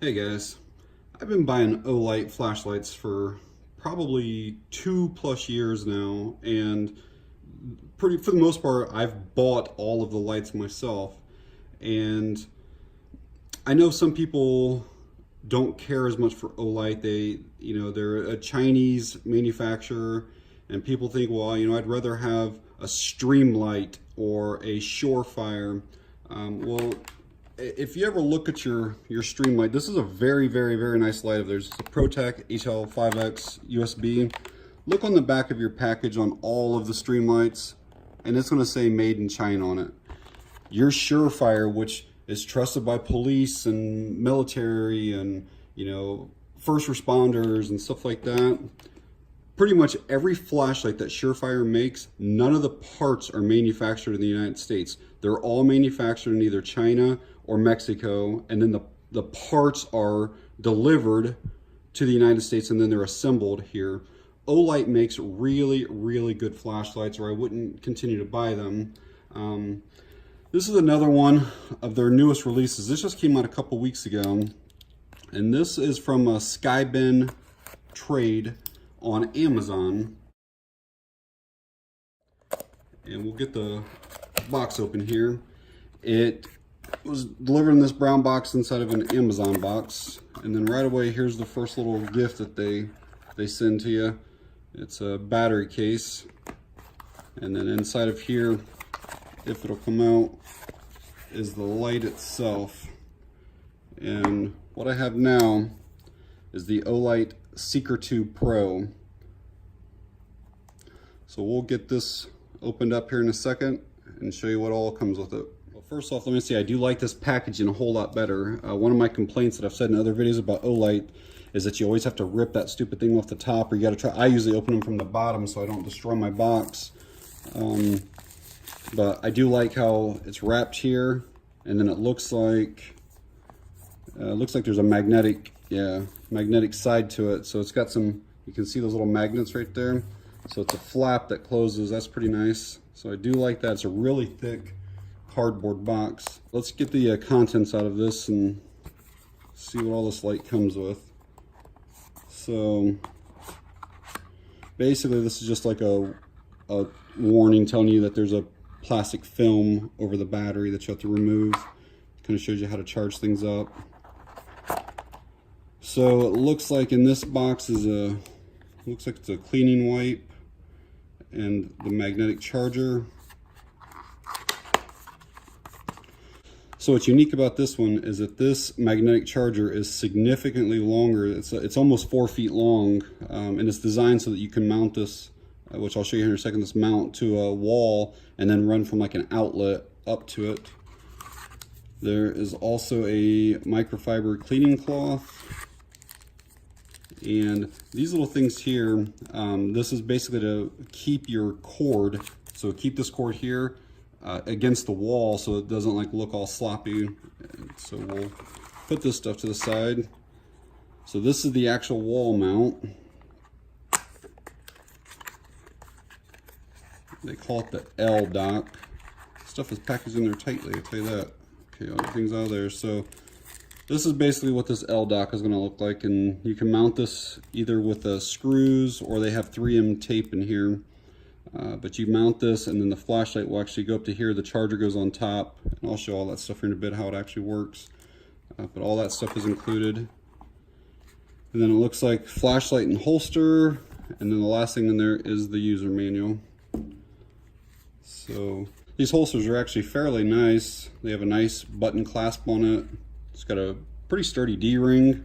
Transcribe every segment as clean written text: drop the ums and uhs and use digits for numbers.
Hey guys, I've been buying Olight flashlights for probably 2+ years now, and for the most part, I've bought all of the lights myself. And I know some people don't care as much for Olight. They're a Chinese manufacturer, and people think, well, I'd rather have a Streamlight or a Surefire. Well, if you ever look at your Streamlight, this is a very, very, very nice light of theirs. It's a ProTech HL5X USB. Look on the back of your package on all of the Streamlights, and it's going to say made in China on it. Your Surefire, which is trusted by police and military and first responders and stuff like that, pretty much every flashlight that Surefire makes, none of the parts are manufactured in the United States. They're all manufactured in either China or Mexico, and then the parts are delivered to the United States, and then they're assembled here. Olight makes really, really good flashlights, or I wouldn't continue to buy them. This is another one of their newest releases. This just came out a couple weeks ago, and this is from a Skybin trade on Amazon. And we'll get the box open here. It was delivered in this brown box inside of an Amazon box, and then right away here's the first little gift that they send to you. It's a battery case, and then inside of here, if it'll come out, is the light itself. And what I have now is the Olight Seeker 2 Pro. So we'll get this opened up here in a second and show you what all comes with it. Well, first off, let me say I do like this packaging a whole lot better. One of my complaints that I've said in other videos about Olight is that you always have to rip that stupid thing off the top, or you got to try. I usually open them from the bottom so I don't destroy my box. But I do like how it's wrapped here, and then it looks like there's a magnetic side to it. So it's got some, you can see those little magnets right there. So it's a flap that closes. That's pretty nice. So I do like that. It's a really thick cardboard box. Let's get the contents out of this and see what all this light comes with. So basically this is just like a warning telling you that there's a plastic film over the battery that you have to remove. It kind of shows you how to charge things up. So it looks like in this box is looks like it's a cleaning wipe and the magnetic charger. So what's unique about this one is that this magnetic charger is significantly longer. It's almost 4 feet long, and it's designed so that you can mount this, which I'll show you here in a second, this mount to a wall and then run from like an outlet up to it. There is also a microfiber cleaning cloth. And these little things here, this is basically to keep your cord, so keep this cord here against the wall so it doesn't like look all sloppy. So we'll put this stuff to the side. So this is the actual wall mount. They call it the L dock. Stuff is packaged in there tightly, I'll tell you that. Okay, all the things out of there. So this is basically what this L dock is going to look like, and you can mount this either with screws, or they have 3M tape in here. But you mount this, and then the flashlight will actually go up to here. The charger goes on top, and I'll show all that stuff here in a bit, how it actually works. But all that stuff is included. And then it looks like flashlight and holster, and then the last thing in there is the user manual. So these holsters are actually fairly nice. They have a nice button clasp on it. It's got a pretty sturdy D-ring.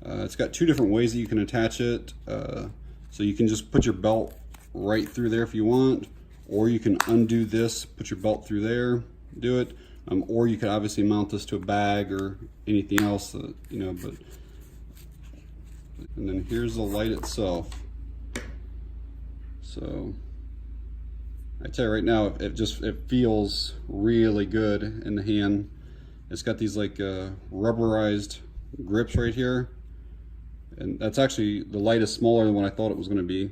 It's got 2 different ways that you can attach it. So you can just put your belt right through there if you want, or you can undo this, put your belt through there, do it. Or you could obviously mount this to a bag or anything else, but. And then here's the light itself. So I tell you right now, it feels really good in the hand. It's got these like rubberized grips right here, and that's actually, the light is smaller than what I thought it was going to be.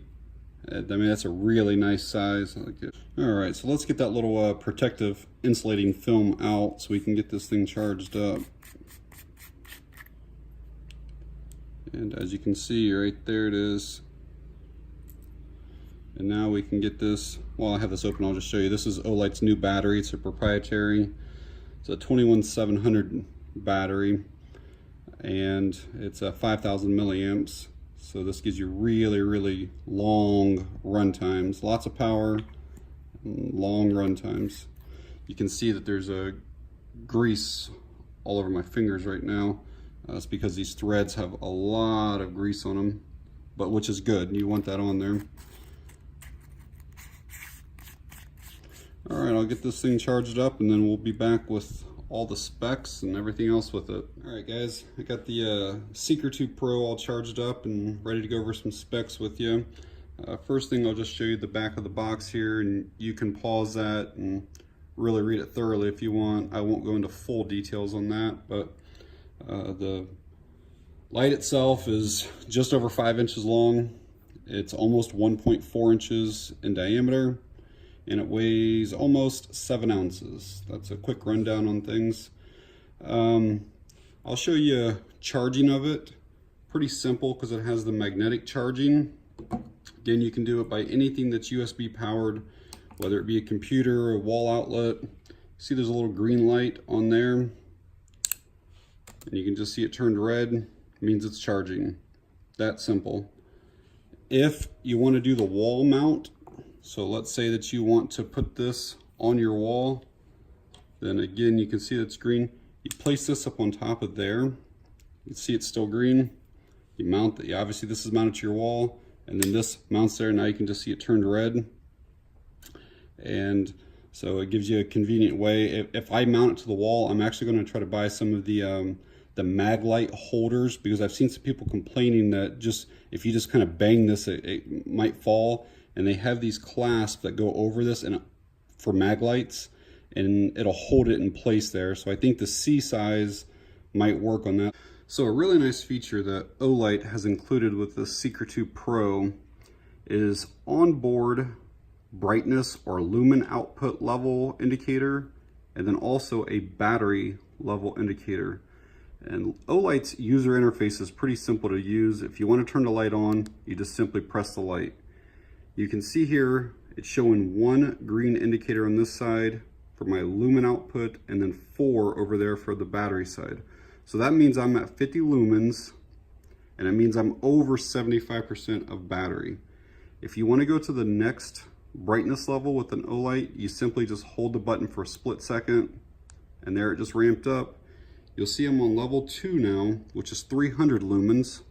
I mean, that's a really nice size. I like it. All right, so let's get that little protective insulating film out so we can get this thing charged up. And as you can see, right there it is. And now we can get this, while I have this open, I'll just show you. This is Olight's new battery. It's a proprietary. It's a 21700 battery, and it's a 5000 milliamps. So this gives you really, really long run times. Lots of power, long run times. You can see that there's a grease all over my fingers right now. It's because these threads have a lot of grease on them, but which is good. You want that on there. All right, I'll get this thing charged up and then we'll be back with all the specs and everything else with it. All right, guys, I got the Seeker 2 Pro all charged up and ready to go over some specs with you. First thing, I'll just show you the back of the box here, and you can pause that and really read it thoroughly if you want. I won't go into full details on that, but the light itself is just over 5 inches long. It's almost 1.4 inches in diameter, and it weighs almost 7 ounces. That's a quick rundown on things. I'll show you charging of it. Pretty simple because it has the magnetic charging. Again, you can do it by anything that's USB powered, whether it be a computer or a wall outlet. See there's a little green light on there, and you can just see it turned red. It means it's charging. That simple. If you want to do the wall mount, so let's say that you want to put this on your wall, then again, you can see it's green. You place this up on top of there. You can see it's still green. You mount it. Obviously, this is mounted to your wall, and then this mounts there. Now you can just see it turned red. And so it gives you a convenient way. If I mount it to the wall, I'm actually going to try to buy some of the mag light holders, because I've seen some people complaining that just if you just kind of bang this, it might fall. And they have these clasps that go over this and for mag lights, and it'll hold it in place there. So I think the C size might work on that. So a really nice feature that Olight has included with the Seeker 2 Pro is onboard brightness or lumen output level indicator, and then also a battery level indicator. And Olight's user interface is pretty simple to use. If you want to turn the light on, you just simply press the light. You can see here it's showing 1 green indicator on this side for my lumen output, and then 4 over there for the battery side. So that means I'm at 50 lumens, and it means I'm over 75% of battery. If you want to go to the next brightness level with an Olight, you simply just hold the button for a split second, and there it just ramped up. You'll see I'm on level 2 now, which is 300 lumens,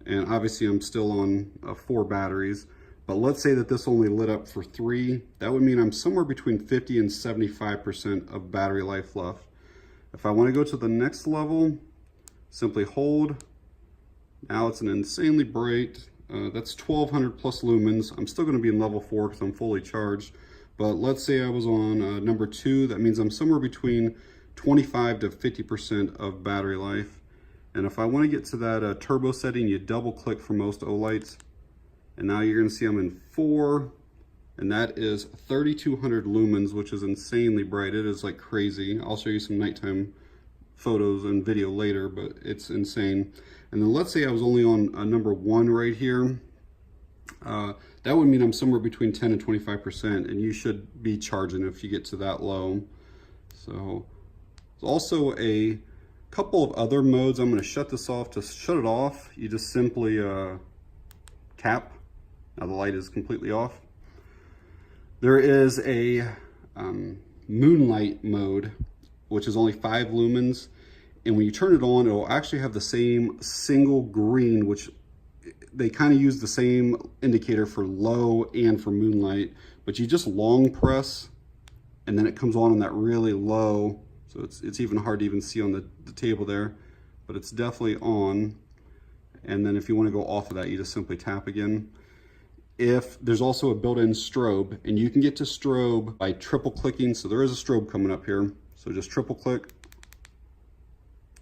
and obviously I'm still on 4 batteries. But let's say that this only lit up for 3. That would mean I'm somewhere between 50 and 75% of battery life left. If I want to go to the next level, simply hold. Now it's an insanely bright, that's 1200 plus lumens. I'm still going to be in level 4 because I'm fully charged. But let's say I was on number 2. That means I'm somewhere between 25 to 50% of battery life. And if I want to get to that turbo setting, you double click for most Olights. And now you're gonna see I'm in 4, and that is 3200 lumens, which is insanely bright. It is like crazy. I'll show you some nighttime photos and video later, but it's insane. And then let's say I was only on number 1 right here. That would mean I'm somewhere between 10 and 25%, and you should be charging if you get to that low. So there's also a couple of other modes. I'm gonna shut this off. To shut it off, you just simply tap. Now the light is completely off. There is a moonlight mode, which is only 5 lumens. And when you turn it on, it will actually have the same single green, which they kind of use the same indicator for low and for moonlight. But you just long press, and then it comes on that really low. So it's even hard to even see on the table there, but it's definitely on. And then if you want to go off of that, you just simply tap again. If there's also a built-in strobe, and you can get to strobe by triple clicking. So there is a strobe coming up here. So just triple click.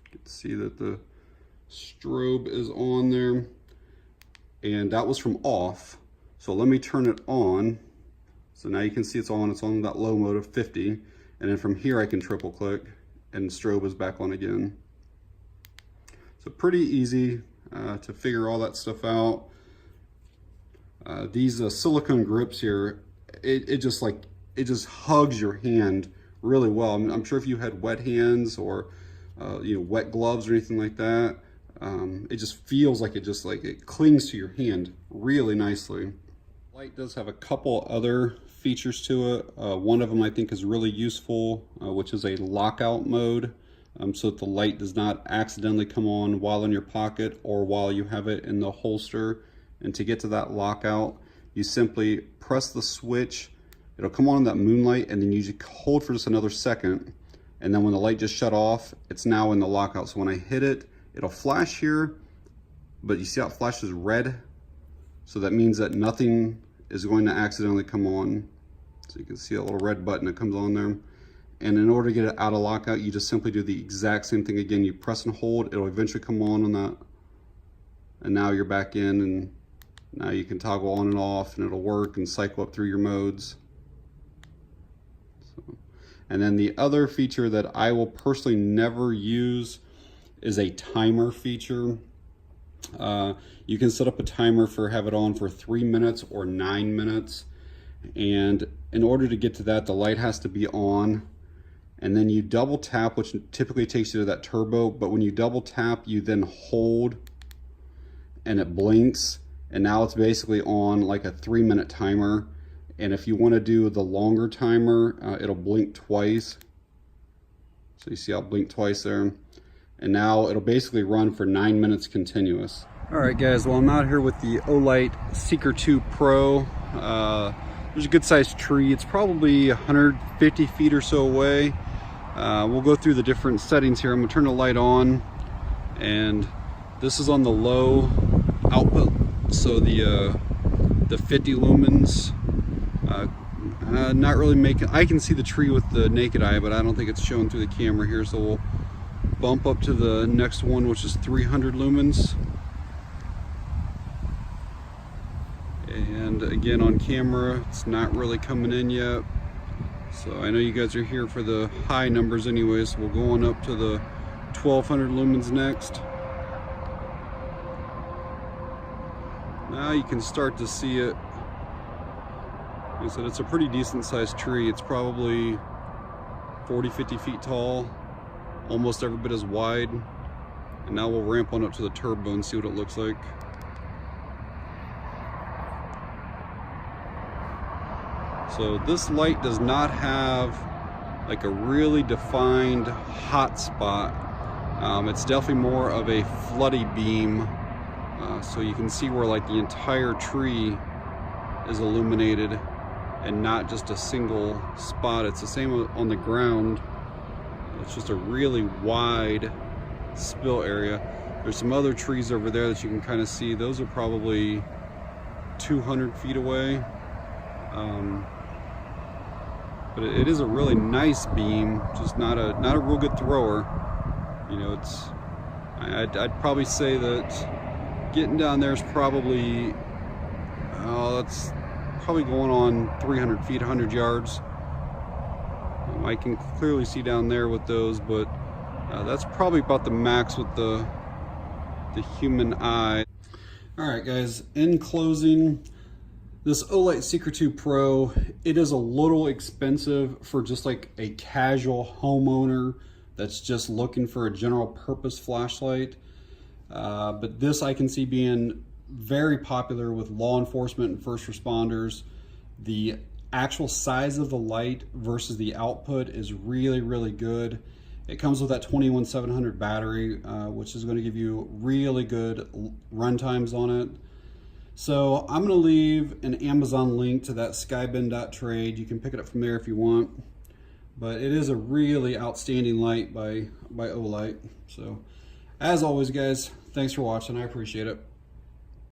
You can see that the strobe is on there, and that was from off. So let me turn it on. So now you can see it's on that low mode of 50. And then from here I can triple click, and strobe is back on again. So pretty easy. to figure all that stuff out. These silicone grips here, it just hugs your hand really well. I mean, I'm sure if you had wet hands or wet gloves or anything like that, it just feels like it clings to your hand really nicely. Light does have a couple other features to it. One of them I think is really useful, which is a lockout mode, so that the light does not accidentally come on while in your pocket or while you have it in the holster. And to get to that lockout, you simply press the switch. It'll come on in that moonlight, and then you just hold for just another second. And then when the light just shut off, it's now in the lockout. So when I hit it, it'll flash here, but you see how it flashes red? So that means that nothing is going to accidentally come on. So you can see a little red button that comes on there. And in order to get it out of lockout, you just simply do the exact same thing again. You press and hold, it'll eventually come on that. And now you're back in, and now you can toggle on and off, and it'll work and cycle up through your modes. And then the other feature that I will personally never use is a timer feature. You can set up a timer have it on for 3 minutes or 9 minutes. And in order to get to that, the light has to be on. And then you double tap, which typically takes you to that turbo. But when you double tap, you then hold and it blinks. And now it's basically on like a 3-minute timer. And if you want to do the longer timer, it'll blink twice. So you see how it blinked twice there. And now it'll basically run for 9 minutes continuous. All right, guys, well, I'm out here with the Olight Seeker 2 Pro. There's a good sized tree. It's probably 150 feet or so away. We'll go through the different settings here. I'm gonna turn the light on, and this is on the low output. So the 50 lumens, not really making, I can see the tree with the naked eye, but I don't think it's showing through the camera here. So we'll bump up to the next one, which is 300 lumens. And again, on camera, it's not really coming in yet. So I know you guys are here for the high numbers anyways. So we'll go on up to the 1200 lumens next. Now you can start to see it. Like I said, it's a pretty decent sized tree. It's probably 40-50 feet tall, almost every bit as wide. And now we'll ramp on up to the turbo and see what it looks like. So this light does not have like a really defined hot spot. It's definitely more of a floody beam. So you can see where like the entire tree is illuminated and not just a single spot. It's the same on the ground. It's just a really wide spill area. There's some other trees over there that you can kind of see. Those are probably 200 feet away. But it is a really nice beam, just not a real good thrower. You know, I'd probably say that getting down there is probably, that's probably going on 300 feet, 100 yards. I can clearly see down there with those, but that's probably about the max with the human eye. All right, guys, in closing, this Olight Seeker 2 Pro, it is a little expensive for just like a casual homeowner that's just looking for a general purpose flashlight. But this I can see being very popular with law enforcement and first responders. The actual size of the light versus the output is really, really good. It comes with that 21700 battery, which is going to give you really good run times on it. So I'm going to leave an Amazon link to that skybend.trade. You can pick it up from there if you want. But it is a really outstanding light by Olight. So as always, guys, thanks for watching. I appreciate it.